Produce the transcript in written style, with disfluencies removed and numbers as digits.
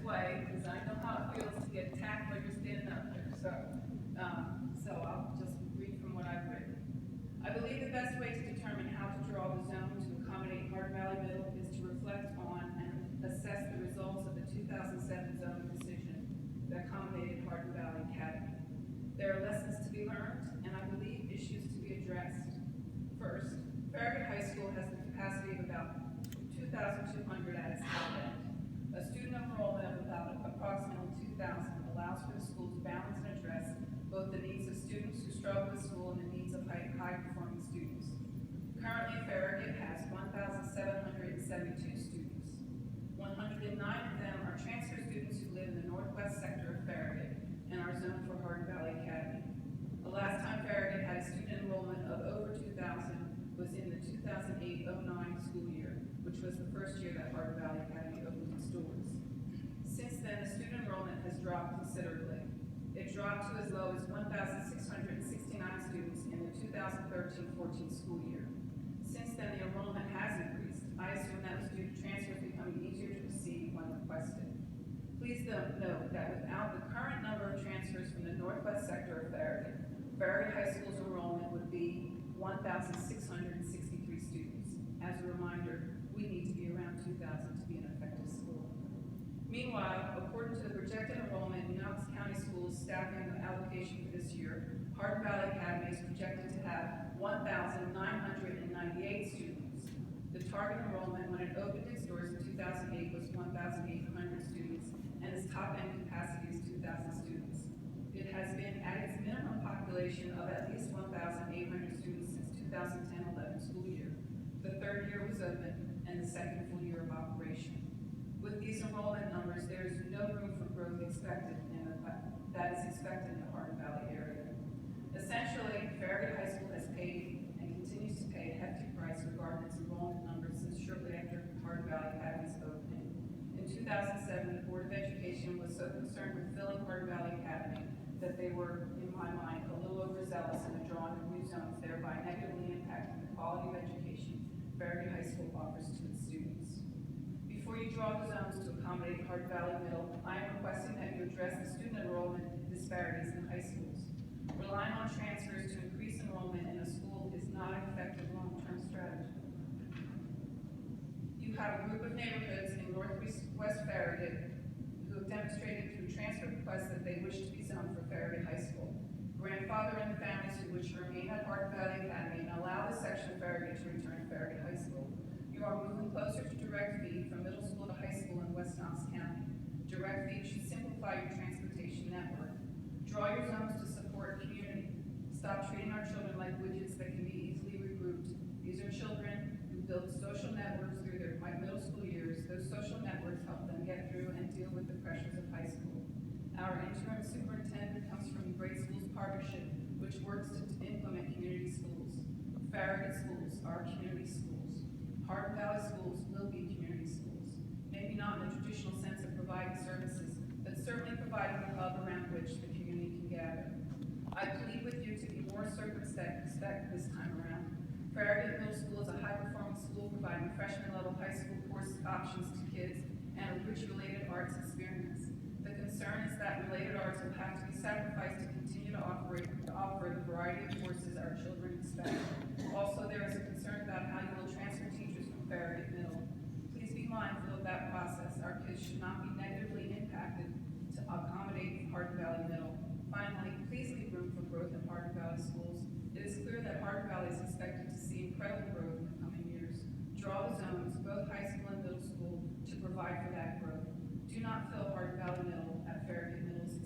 way, because I know how it feels to get attacked while you're standing up there. So I'll just read from what I've written. I believe the best way to determine how to draw the zone to accommodate Hardin Valley Middle is to reflect on and assess the results of the 2007 zoning decision that accommodated Hardin Valley Academy. There are lessons to be learned, and I believe issues to be addressed. First, Farragut High School has the capacity of about 2,200 at its top end. A student enrollment of about approximately 2,000 allows for the school to balance and address both the needs of students who struggle with school and the needs of high-performing students. Currently, Farragut has 1,772 students. 109 of them are transfer students who live in the northwest sector of Farragut and are zoned for Hardin Valley Academy. The last time Farragut had a student enrollment of over 2,000 was in the 2008-09 school year, which was the first year that Hardin Valley Academy opened its doors. Since then, the student enrollment has dropped considerably. It dropped to as low as 1,669 students in the 2013-14 school year. Since then, the enrollment has increased. I assume that was due to transfers becoming easier to receive when requested. Please note that without the current number of transfers from the northwest sector of Farragut, Farragut High School's enrollment would be 1,663 students. As a reminder, we need to be around 2,000 to be an effective school. Meanwhile, according to the projected enrollment in Knox County Schools staffing allocation for this year, Hardin Valley Academy is projected to have 1,998 students. The target enrollment when it opened its doors in 2008 was 1,800 students, and its top-end capacity is 2,000 students. It has been at its minimum population of at least 1,800 students since 2010-11 school year. The third year was open, and the second full year of operation. With these enrollment numbers, there is no room for growth expected that is expected in the Hardin Valley area. Essentially, Farragut High School has paid and continues to pay a hefty price regarding its enrollment numbers since shortly after Hardin Valley Academy's opening. In 2007, the Board of Education was so concerned with filling Hardin Valley Academy that they were, in my mind, a little overzealous in the drawing of new zones, thereby negatively impacting the quality of education Farragut High School offers to its students. Before you draw the zones to accommodate Hardin Valley Middle, I am requesting that you address the student enrollment disparities in high schools. Relying on transfers to increase enrollment in a school is not an effective long-term strategy. You have a group of neighborhoods in northwest Farragut who have demonstrated through transfer requests that they wish to be zoned for Farragut High School. Grandfather and the families who wish to remain at Hardin Valley Academy and allow this section of Farragut to return to Farragut High School. You are moving closer to direct feed from middle school to high school in West Knox County. Direct feed should simplify your transportation network. Draw your zones to support community. Stop treating our children like widgets that can be easily regrouped. These are children who build social networks through their middle school years. Those social networks help them get through and deal with the pressures of high school. Our interim superintendent comes from the Great Schools Partnership, which works to implement community schools. Farragut schools are community schools. Hardin Valley schools will be community schools. Maybe not in the traditional sense of providing services, but certainly providing a hub around which the community can gather. I plead with you to be more circumspect this time around. Farragut Middle School is a high-performing school providing freshman-level high school course options to kids and a rich related arts experience. The concern is that related arts will have to be sacrificed to continue to offer the variety of courses our children expect. Also, there is a concern about how you will transfer teachers from Farragut Middle. Please be mindful of that process. Our kids should not be negatively impacted to accommodate Hardin Valley Middle. Finally, please leave room for growth in Hardin Valley schools. It is clear that Hardin Valley is expected to see incredible growth in the coming years. Draw the zones, both high school and middle school, to provide for that growth. Do not fill Hardin Valley Middle at Farragut Middle's